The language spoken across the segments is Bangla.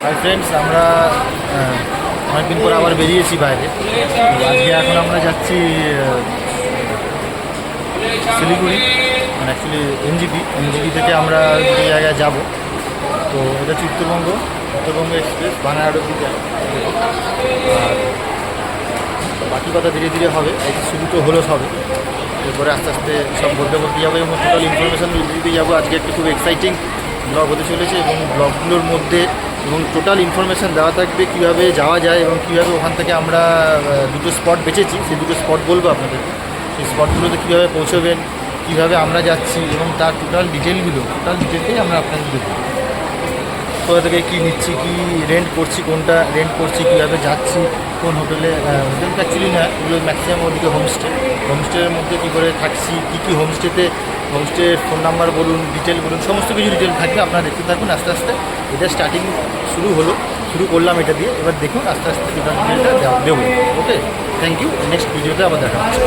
হাই ফ্রেন্ডস, আমরা অনেকদিন পর আবার বেরিয়েছি বাইরে। আজকে এখন আমরা যাচ্ছি শিলিগুড়ি, মানে অ্যাকচুয়ালি এনজিপি থেকে আমরা দুটো জায়গায় যাব। তো এটা হচ্ছে উত্তরবঙ্গ এক্সপ্রেস বানারহাট অব্দি যায়। আর বাকি কথা ধীরে ধীরে হবে, এই শুরু তো হলো সবে, এরপরে আস্তে আস্তে সব বলতে যাবো এবং টোটাল ইনফরমেশান দিতে যাবো। আজকে একটা খুব এক্সাইটিং ব্লগ হতে চলেছে এবং ব্লগগুলোর মধ্যে এবং টোটাল ইনফরমেশান দেওয়া থাকবে কীভাবে যাওয়া যায় এবং কীভাবে ওখান থেকে আমরা দুটো স্পট বেছেছি, সেই দুটো স্পট বলবো আপনাদের। সেই স্পটগুলোতে কীভাবে পৌঁছবেন, কীভাবে আমরা যাচ্ছি এবং তার টোটাল ডিটেলটাই আমরা আপনাদের দেবো। কোথা থেকে কী নিচ্ছি, কী রেন্ট করছি, কোনটা রেন্ট করছি, কীভাবে যাচ্ছি, কোন হোটেল অ্যাকচুয়ালি না, এগুলো ম্যাক্সিমাম ওদিকে হোমস্টের মধ্যে কী করে থাকছি, কী হোমস্টের ফোন নাম্বার বলুন, ডিটেল বলুন, সমস্ত কিছু ডিটেল থাকবে। আপনারা দেখতে থাকুন আস্তে আস্তে। এটা স্টার্টিং শুরু করলাম এটা দিয়ে, এবার দেখুন আস্তে আস্তে টোটাল ডিটেলটা দেবো। ওকে, থ্যাংক ইউ। নেক্সট ভিডিওতে আবার দেখা হচ্ছে।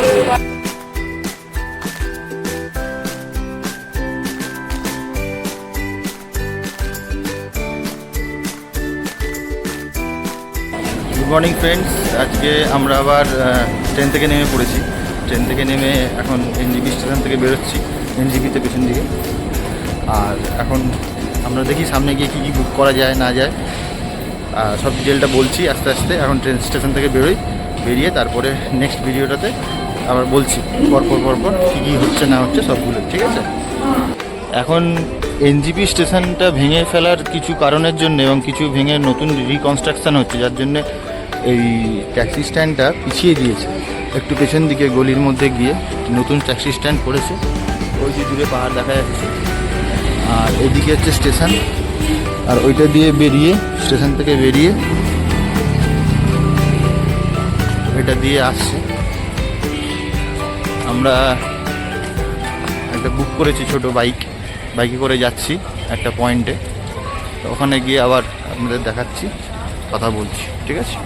গুড মর্নিং ফ্রেন্ডস, আজকে আমরা আবার ট্রেন থেকে নেমে পড়েছি। ট্রেন থেকে নেমে এখন এনজিপি স্টেশন থেকে বেরোচ্ছি, এনজিপিতে পেছন দিকে। আর এখন আমরা দেখি সামনে গিয়ে কী বুক করা যায় না যায়, সব ডিটেলটা বলছি আস্তে আস্তে। এখন ট্রেন স্টেশন থেকে বেরিয়ে তারপরে নেক্সট ভিডিওটাতে আবার বলছি পরপর কী হচ্ছে না হচ্ছে সবগুলো, ঠিক আছে? এখন এনজিপি স্টেশনটা ভেঙে ফেলার কিছু কারণের জন্য এবং কিছু ভেঙে নতুন রিকনস্ট্রাকশান হচ্ছে, যার জন্যে এই ট্যাক্সি স্ট্যান্ডটা পিছিয়ে দিয়েছে একটু পেছন দিকে গলির মধ্যে গিয়ে। নতুন ট্যাক্সি স্ট্যান্ড করেছে, ওই যে দূরে পাহাড় দেখা যাচ্ছে। আর এদিকে হচ্ছে স্টেশন, আর ওইটা দিয়ে স্টেশন থেকে বেরিয়ে এটা দিয়ে আসছে। আমরা একটা বুক করেছি ছোট বাইকে করে যাচ্ছি একটা পয়েন্টে। তো ওখানে গিয়ে আবার আপনাদের দেখাচ্ছি, কথা বলছি, ঠিক আছে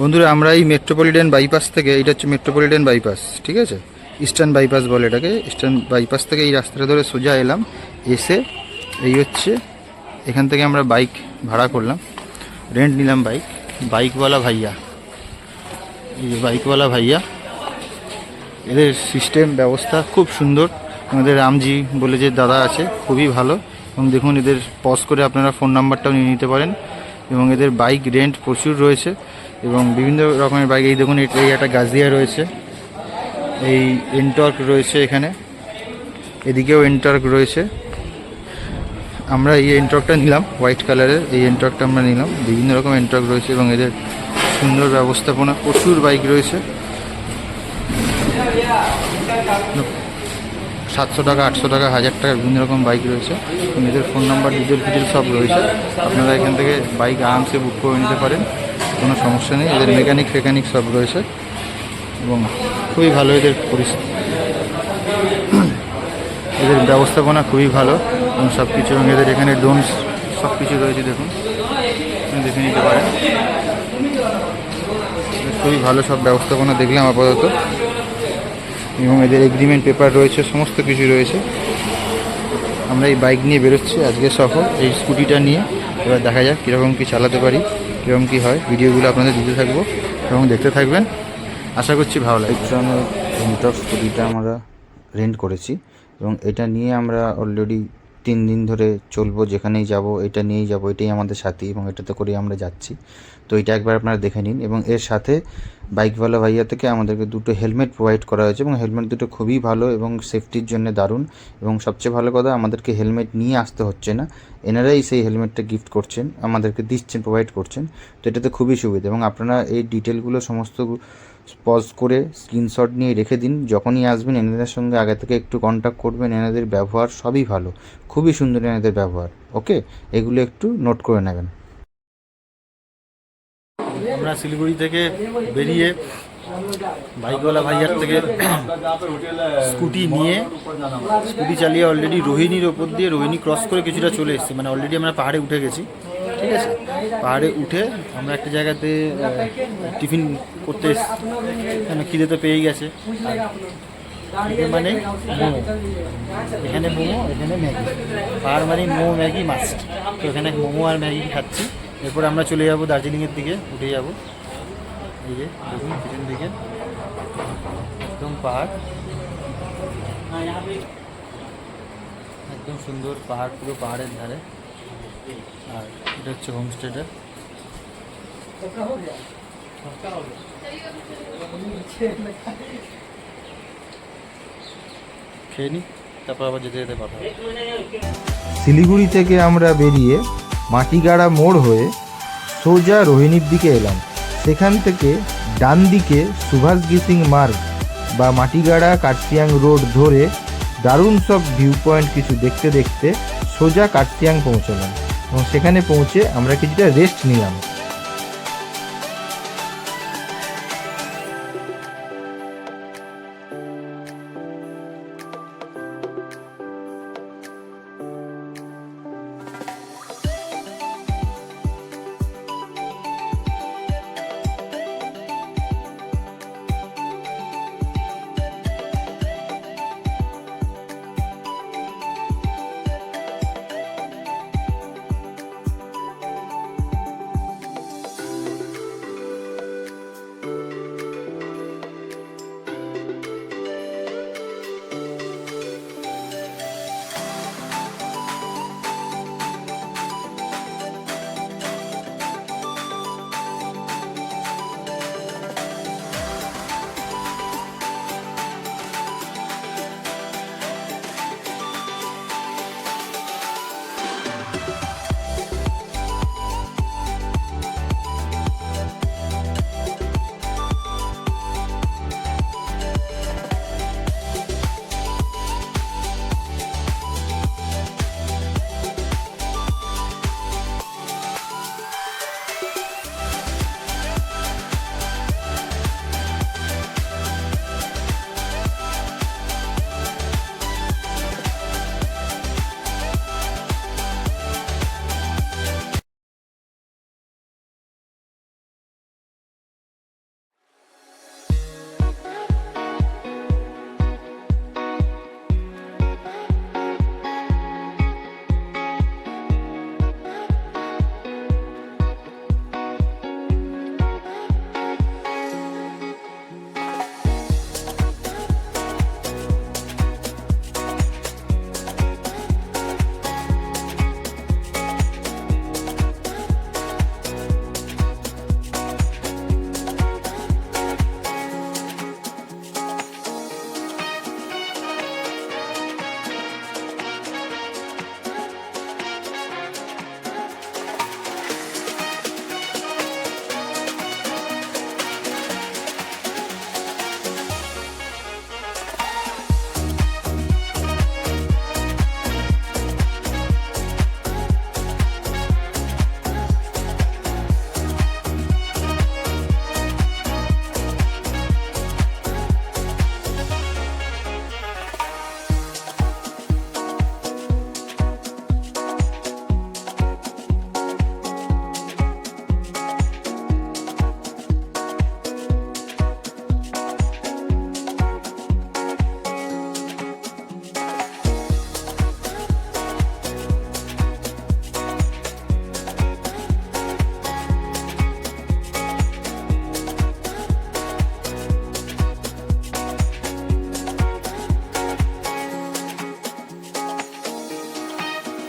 বন্ধুরা? আমরা এই মেট্রোপলিটন বাইপাস থেকে, এটা হচ্ছে মেট্রোপলিটন বাইপাস, ঠিক আছে? ইস্টার্ন বাইপাস বলে এটাকে। ইস্টার্ন বাইপাস থেকে এই রাস্তাটা ধরে সোজা এলাম, এসে এই হচ্ছে এখান থেকে আমরা বাইক ভাড়া করলাম, রেন্ট নিলাম বাইকওয়ালা ভাইয়া। এই যে বাইকওয়ালা ভাইয়া, এদের সিস্টেম ব্যবস্থা খুব সুন্দর। আমাদের রামজি বলে যে দাদা আছে, খুবই ভালো। এবং দেখুন এদের পজ করে আপনারা ফোন নাম্বারটাও নিয়ে নিতে পারেন। এবং এদের বাইক রেন্ট প্রচুর রয়েছে এবং বিভিন্ন রকমের বাইক। এই দেখুন এই একটা গাজিয়া রয়েছে, এই এনটর্ক রয়েছে এখানে, এদিকেও এনটর্ক রয়েছে। আমরা এই এনটর্কটা নিলাম, হোয়াইট কালারের এই এনটর্কটা আমরা নিলাম। বিভিন্ন রকম এনটর্ক রয়েছে এবং এদের সুন্দর ব্যবস্থাপনা, প্রচুর বাইক রয়েছে। 700 টাকা, 800 টাকা, 1000 টাকা বিভিন্ন রকম বাইক রয়েছে। এদের ফোন নাম্বার, ডিটেল সব রয়েছে। আপনারা এখান থেকে বাইক আরামসে বুক করে নিতে পারেন, কোনো সমস্যা নেই। এদের মেকানিক সব রয়েছে এবং খুবই ভালো এদের পরিস্থিতি, এদের ব্যবস্থাপনা খুবই ভালো এবং সব কিছু। এবং এদের এখানে ড্রোনস সব কিছু রয়েছে, দেখুন দেখে নিতে পারেন। খুবই ভালো সব ব্যবস্থাপনা দেখলাম আপাতত। এবং এদের এগ্রিমেন্ট পেপার রয়েছে, সমস্ত কিছু রয়েছে। আমরা এই বাইক নিয়ে বেরোচ্ছি আজকে সফর, এই স্কুটিটা নিয়ে। এবার দেখা যাক কীরকম কী চালাতে পারি, কীরকম কী হয়। ভিডিওগুলো আপনাদের দিতে থাকবো এবং দেখতে থাকবেন, আশা করছি ভালো লাগবে। ইলেকট্রনের এনটর্ক স্কুটিটা আমরা রেন্ট করেছি এবং এটা নিয়ে আমরা অলরেডি 3 দিন ধরে চলবো, যেখানেই যাব এটা নিয়েই যাব, এটাই আমাদের সাথী এবং এটাতে করেই আমরা যাচ্ছি। তো এটা একবার আপনারা দেখে নিন। এবং এর সাথে বাইকওয়ালা ভাইয়া থেকে আমাদেরকে দুটো হেলমেট প্রোভাইড করা হয়েছে এবং হেলমেট দুটো খুবই ভালো এবং সেফটির জন্য দারুণ। এবং সবচেয়ে ভালো কথা, আমাদেরকে হেলমেট নিয়ে আসতে হচ্ছে না, এনারাই সেই হেলমেটটা গিফট করছেন, আমাদেরকে দিচ্ছেন, প্রোভাইড করছেন। তো এটাতে খুবই সুবিধা। এবং আপনারা এই ডিটেলগুলো সমস্ত পজ করে স্ক্রিনশট নিয়ে রেখে দিন। যখনই আসবেন এনাদের সঙ্গে আগে থেকে একটু কন্ট্যাক্ট করবেন। এনাদের ব্যবহার সবই ভালো, খুবই সুন্দর এনাদের ব্যবহার। ওকে, এগুলো একটু নোট করে নেবেন। আমরা শিলিগুড়ি থেকে বেরিয়ে বাইকওয়ালা ভাইয়ার থেকে স্কুটি চালিয়ে অলরেডি রোহিণীর ওপর দিয়ে, রোহিণী ক্রস করে কিছুটা চলে এসেছি। মানে অলরেডি আমরা পাহাড়ে উঠে গেছি, ঠিক আছে? পাহাড়ে উঠে আমরা একটা জায়গাতে টিফিন করতে এসেছি, খিদে তো পেয়ে গেছে। চিকেন মানে মোমো, এখানে মোমো, এখানে ম্যাগি। পাহাড় মানে মোমো ম্যাগি মাস্ট। তো এখানে মোমো আর ম্যাগি খাচ্ছি। এরপর আমরা চলে যাব দার্জিলিংয়ের দিকে, উঠে যাব। এই যে দেখুন পিছন দিকে একদম পাহাড়, একদম সুন্দর পাহাড়, পুরো পাহাড়ের ধারে। আর এটা হচ্ছে হোমস্টেটা। খেয়ে নিই, তারপর আবার যেতে যেতে কথা হবে। শিলিগুড়ি থেকে আমরা বেরিয়ে মাটিগাড়া মোড় হয়ে সোজা রোহিণীর দিকে এলাম। সেখান থেকে ডান দিকে সুভাষ গিসিং মার্গ বা মাটিগাড়া কার্সিয়াং রোড ধরে দারুণ সব ভিউ পয়েন্ট কিছু দেখতে দেখতে সোজা কার্সিয়াং পৌঁছলাম এবং সেখানে পৌঁছে আমরা কিছুটা রেস্ট নিলাম।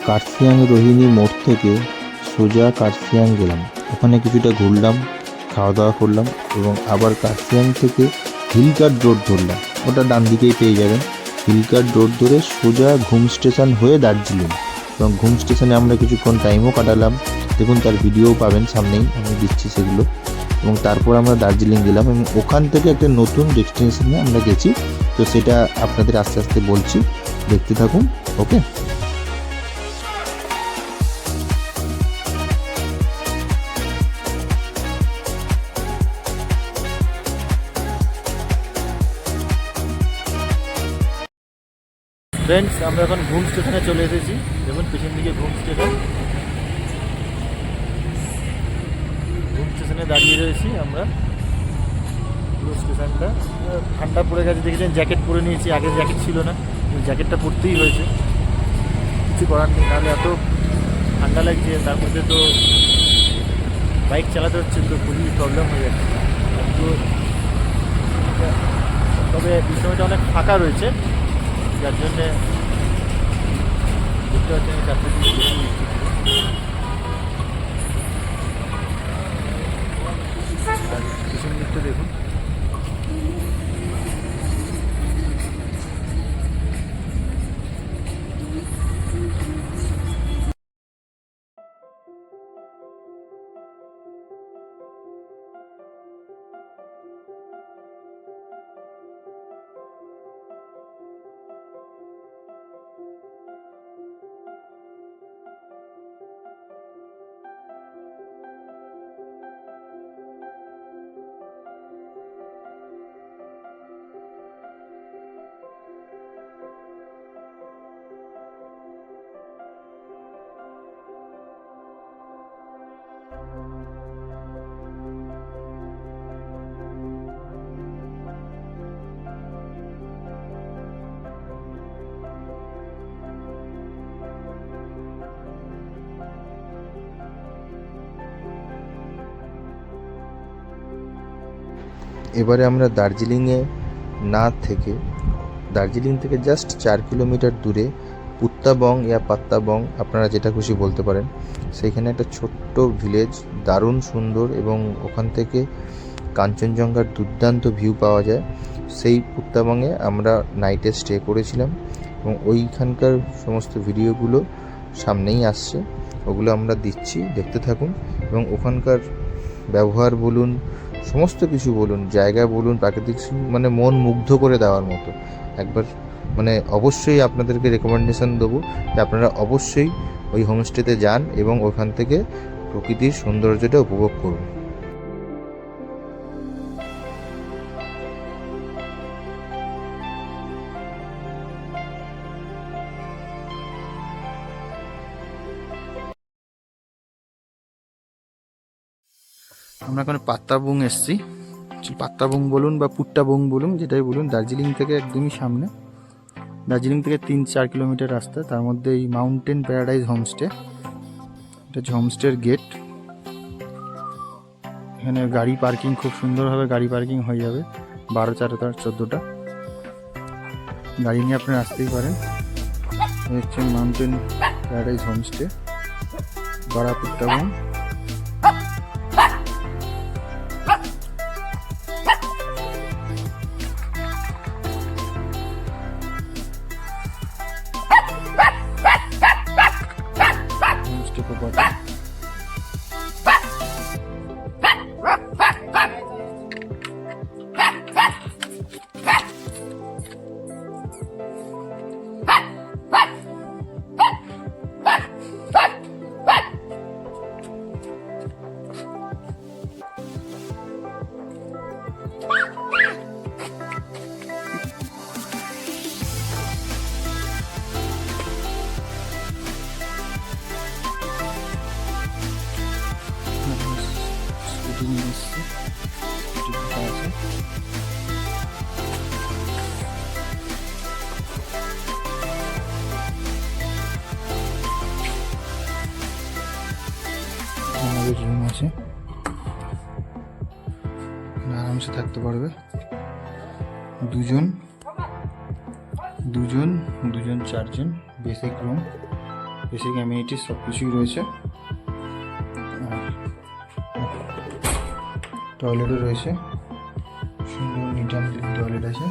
কার্সিয়াং রোহিণী মোড় থেকে সোজা কার্সিয়াং গেলাম, ওখানে কিছুটা ঘুরলাম, খাওয়া দাওয়া করলাম এবং আবার কার্সিয়াং থেকে হিলকার্ট রোড ধরলাম, ওটা ডান দিকেই পেয়ে যাবেন। হিলকার্ট রোড ধরে সোজা ঘুম স্টেশন হয়ে দার্জিলিং, এবং ঘুম স্টেশনে আমরা কিছুক্ষণ টাইমও কাটালাম, দেখুন তার ভিডিও পাবেন সামনেই, আমি দিচ্ছি সেগুলো। এবং তারপর আমরা দার্জিলিং গেলাম এবং ওখান থেকে একটা নতুন ডেস্টিনেশনে আমরা গেছি, তো সেটা আপনাদের আস্তে আস্তে বলছি, দেখতে থাকুন। ওকে, ফ্রেন্ডস, আমরা এখন ঘুম স্টেশনে চলে এসেছি। দেখুন পিছন দিকে ঘুম স্টেশন, ঘুম স্টেশনে দাঁড়িয়ে রয়েছি আমরা। পুরো স্টেশনটা ঠান্ডা পড়ে গেছে, দেখেছেন জ্যাকেট পরে নিয়েছি, আগে জ্যাকেট ছিল না, জ্যাকেটটা পরতেই হয়েছে, কিছু করার নেই, নাহলে এত ঠান্ডা লাগছে, তার মধ্যে তো বাইক চালাতে হচ্ছে, তো খুবই প্রবলেম হয়ে যাচ্ছে। তো তবে এই সময়টা অনেক ফাঁকা রয়েছে, যার জন্যে দেখতে পাচ্ছি আমি চারটে দিকে আর পিছন দিকটা দেখুন। এবারে আমরা দার্জিলিংয়ে না থেকে, দার্জিলিং থেকে জাস্ট 4 কিলোমিটার দূরে পুত্তাবং ইয়া পাত্তাবং, আপনারা যেটা খুশি বলতে পারেন, সেইখানে একটা ছোট্ট ভিলেজ, দারুণ সুন্দর, এবং ওখান থেকে কাঞ্চনজঙ্ঘার দুর্দান্ত ভিউ পাওয়া যায়। সেই পুত্তাবংয়ে আমরা নাইটে স্টে করেছিলাম, এবং ওইখানকার সমস্ত ভিডিওগুলো সামনেই আসছে, ওগুলো আমরা দিচ্ছি, দেখতে থাকুন। এবং ওখানকার ব্যবহার বলুন, সমস্ত কিছু বলুন, জায়গা বলুন, প্রাকৃতিক মানে মন মুগ্ধ করে দেওয়ার মতো। একবার মানে অবশ্যই আপনাদেরকে রেকমেন্ডেশন দেবো যে আপনারা অবশ্যই ওই হোমস্টেতে যান এবং ওখান থেকে প্রকৃতির সৌন্দর্যটা উপভোগ করুন। আমরা এখন পাত্তাবুং এসছি, পাত্তাবুং বলুন বা পুট্টাবুং বলুন, যেটাই বলুন, দার্জিলিং থেকে একদমই সামনে, দার্জিলিং থেকে 3-4 কিলোমিটার রাস্তা, তার মধ্যে এই মাউন্টেন প্যারাডাইজ হোমস্টে, এটা হচ্ছে হোমস্টের গেট। এখানে গাড়ি পার্কিং খুব সুন্দরভাবে গাড়ি পার্কিং হয়ে যাবে, 12-14টা গাড়ি নিয়ে আপনারা আসতেই পারেন। এই হচ্ছে মাউন্টেন প্যারাডাইজ হোমস্টে, বারা পুট্টাবুং। আমাদের রুম আছে, আরামসে থাকতে পারবে, দুজন 4জন, বেসিক রুম, বেসিক অ্যামিনিটিস সব কিছুই রয়েছে, টয়লেটও রয়েছে, সুন্দর নিট অ্যান্ড ক্লিন টয়লেট আছে।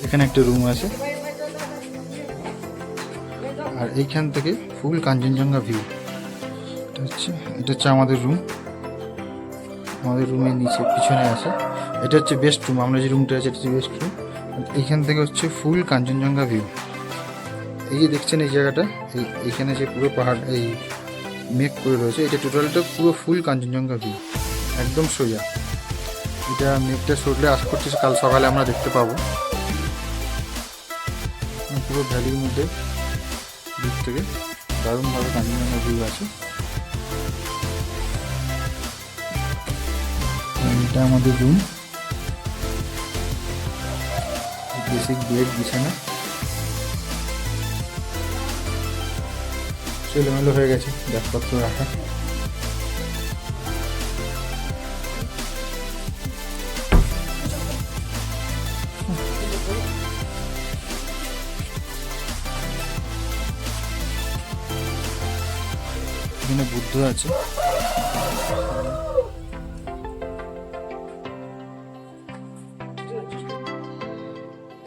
এখানে একটা রুম আছে, আর এইখান থেকে ফুল কাঞ্চনজঙ্ঘা ভিউ। এটা হচ্ছে আমাদের রুম, আমাদের রুমের নিচে পিছনে আছে, এটা হচ্ছে বেস্ট রুম, আমরা যে রুমটা আছে এটা হচ্ছে বেস্ট রুম। এইখান থেকে হচ্ছে ফুল কাঞ্চনজঙ্ঘা ভিউ। এই যে দেখছেন এই জায়গাটা, এইখানে যে পুরো পাহাড়, এই মেঘ করে রয়েছে। এটা টোটালটা পুরো ফুল কাঞ্চনজঙ্ঘা ভিউ, একদম সোজা। এটা মেঘটা সরলে আশা করছি কাল সকালে আমরা দেখতে পাবো। পুরো ভ্যালির মধ্যে দিক থেকে দারুণভাবে কাঞ্চনজঙ্ঘা ভিউ আছে। এটা আমাদের রুম, বেসিক বেড, বিছানা এলোমেলো হয়ে গেছে ব্যাগপত্র রাখা। এখানে বুদ্ধ আছে।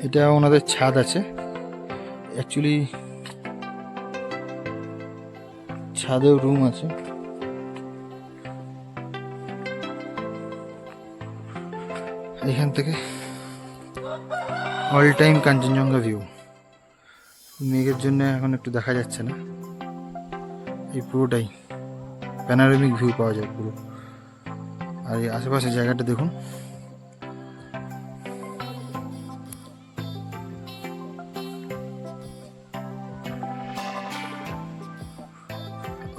এটা ওনাদের ছাদ আছে। অ্যাকচুয়ালি ছাদেও রুম আছে। এখান থেকে অল টাইম কাঞ্চনজঙ্ঘা ভিউ। মেঘের জন্য এখন একটু দেখা যাচ্ছে না। এই পুরোটাই প্যানোরামিক ভিউ পাওয়া যায় পুরো। আর এই আশেপাশে জায়গাটা দেখুন।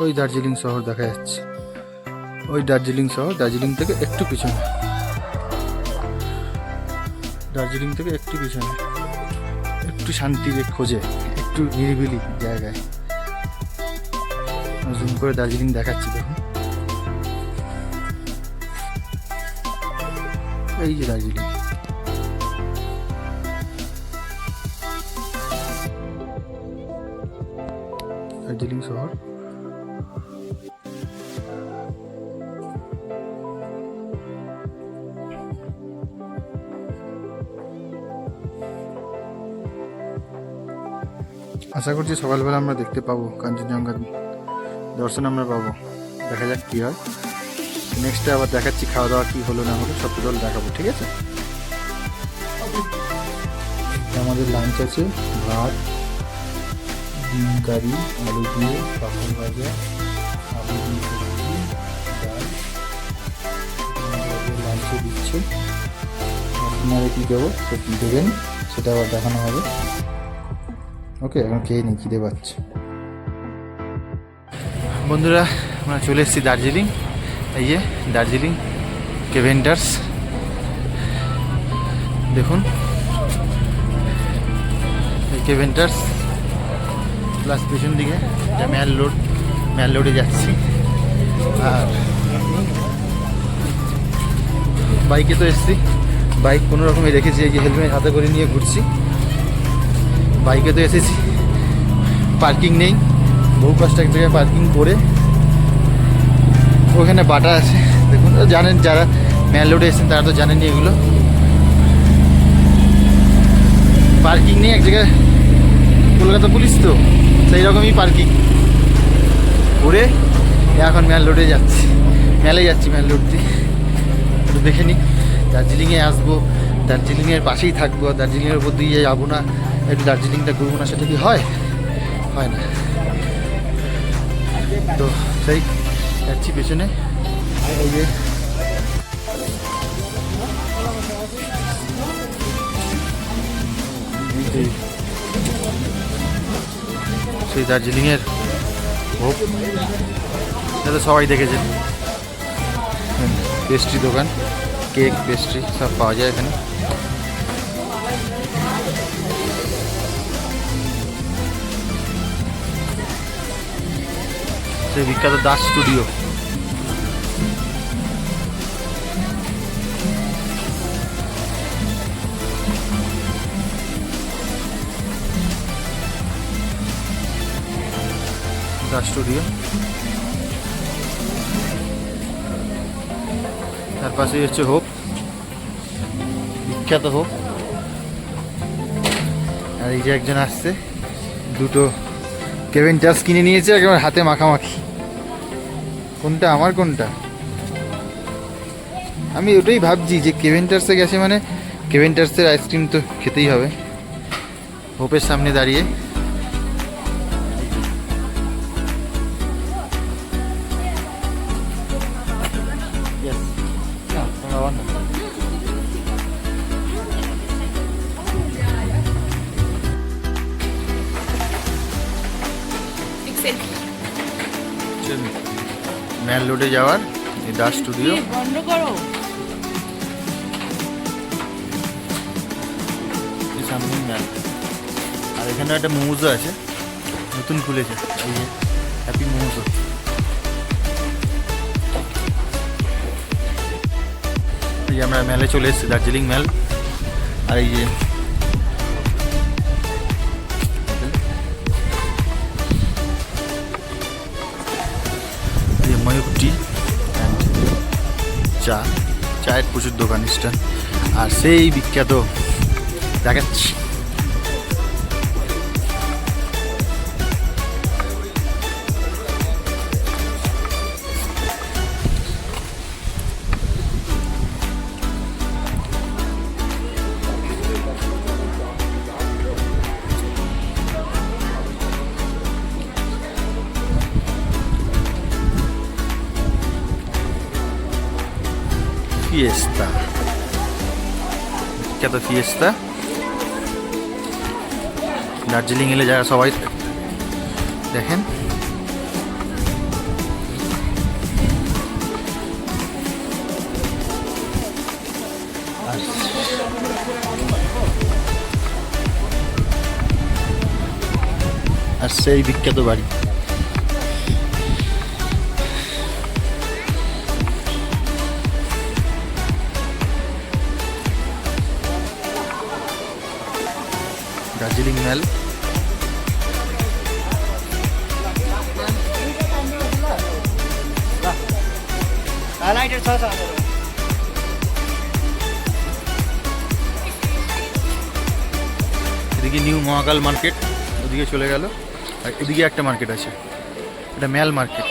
ওই দার্জিলিং শহর দেখা যাচ্ছে, ওই দার্জিলিং শহর। দার্জিলিং থেকে একটু পিছনে, দার্জিলিং থেকে একটু পিছনে, একটু শান্তির খোঁজে, একটু নিরিবিলি জায়গায় জুম করে দার্জিলিং দেখাচ্ছি। দেখুন এই যে দার্জিলিং। দার্জিলিং শহর। আশা করছি সকালবেলা আমরা দেখতে পাবো কাঞ্চনজঙ্ঘার দর্শন আমরা পাবো। দেখা যাক কী হয়। নেক্সটে আবার দেখাচ্ছি খাওয়া দাওয়া কী হলো না হলো, সব টোটাল দেখাবো, ঠিক আছে? আমাদের লাঞ্চ আছে, ভাত, ডিম কারি, আলু দিয়ে পাপড় ভাজা, আলু দিয়ে সবজি, ডাল। লাঞ্চে দিচ্ছে, ডিনারে কী দেবো তো কী দেবেন সেটা আবার দেখানো হবে। ওকে, এখন খেয়ে নিই, খিদে পাচ্ছে। বন্ধুরা, আমরা চলে এসেছি দার্জিলিং। এই যে দার্জিলিং কেভেন্টার্স, দেখুন এই কেভেন্টার্স। প্লাস পেছন দিকে এটা ম্যাল রোড, ম্যাল রোডে যাচ্ছি। আর বাইকে তো এসেছি, বাইক কোনো রকমে রেখেছি, এই যে হেলমেট হাতে করে নিয়ে ঘুরছি। বাইকে তো এসেছি, পার্কিং নেই, বহু কষ্ট এক জায়গায় পার্কিং করে। ওখানে বাটা আছে দেখুন, জানেন যারা ম্যাল রোডে এসেছেন তারা তো জানেনই এগুলো। পার্কিং নেই এক জায়গায়, কলকাতা পুলিশ তো সেই রকমই পার্কিং করে এখন ম্যাল রোডে যাচ্ছি, ম্যালে যাচ্ছি ম্যাল রোড দিয়ে। একটু দেখে নিই, দার্জিলিংয়ে আসবো, দার্জিলিংয়ের পাশেই থাকবো, দার্জিলিংয়ের উপর দিয়ে যাবো না, একটু দার্জিলিংটা ঘুরবো না, সেটা কি হয়? হয় না। তো সেই যাচ্ছি পেছনে। এই যে সেই দার্জিলিংয়ের ভোগ, এটা সবাই দেখেছেন। পেস্ট্রি দোকান, কেক, পেস্ট্রি সব পাওয়া যায় এখানে। সেই বিখ্যাত দাস স্টুডিও। দাস স্টুডিও, তার পাশেই হচ্ছে হোপ, বিখ্যাত হোপ। আর এই যে একজন আসছে, দুটো কেভেন্টার্স কিনে নিয়েছে, একেবারে হাতে মাখামাখি, কোনটা আমার কোনটা। আমি ওটাই ভাবছি যে কেভেন্টার্সে গেছে মানে কেভেন্টার্সের আইসক্রিম তো খেতেই হবে। হোপের সামনে দাঁড়িয়ে ম্যাল রোডে যাওয়ার এই দাস স্টুডিও। বন্ধ করো। সামনে ম্যাল, আর এখানে একটা মোমোজো আছে, নতুন খুলেছে, এই যে হ্যাপি মোমোজো। এই যে আমরা ম্যালে চলে এসেছি, দার্জিলিং ম্যাল। আর এই যে ময়ূর টি অ্যান্ড চা, চায়ের প্রচুর দোকান স্টান। আর সেই বিখ্যাত দেখাচ্ছি, ফিয়েস্তা, বিখ্যাত ফিয়েস্তা। দার্জিলিং এলে যারা সবাই দেখেন। আর সেই বিখ্যাত বাড়ি, দার্জিলিং ম্যাল। এদিকে নিউ মহাকাল মার্কেট, ওদিকে চলে গেল। আর এদিকে একটা মার্কেট আছে, এটা ম্যাল মার্কেট।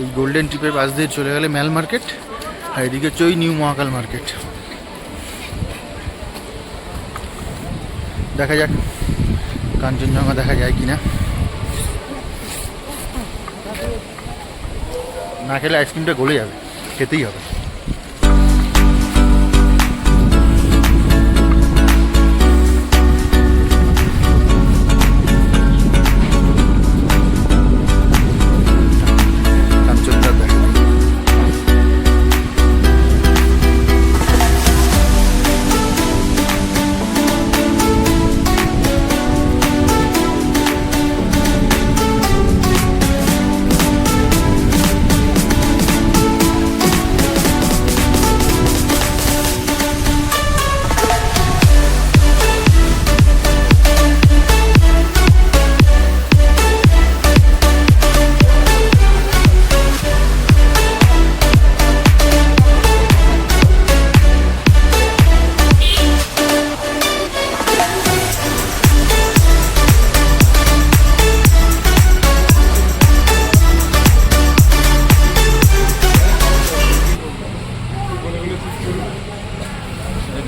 এই গোল্ডেন ট্রিপের পাশ দিয়ে চলে গেলে ম্যাল মার্কেট, আর এদিকে হচ্ছে ওই নিউ মহাকাল মার্কেট। দেখা যাক কাঞ্চনজঙ্ঘা দেখা যায় কিনা। না খেলে আইসক্রিমটা গলে যাবে, খেতেই হবে। কাঞ্চনটা দেখা যায়।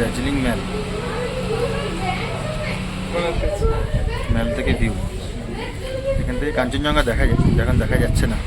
দার্জিলিং ম্যাল, ম্যাল থেকে ভিউ, এখান থেকে কাঞ্চনজঙ্ঘা দেখা যাচ্ছে, এখন দেখা যাচ্ছে না।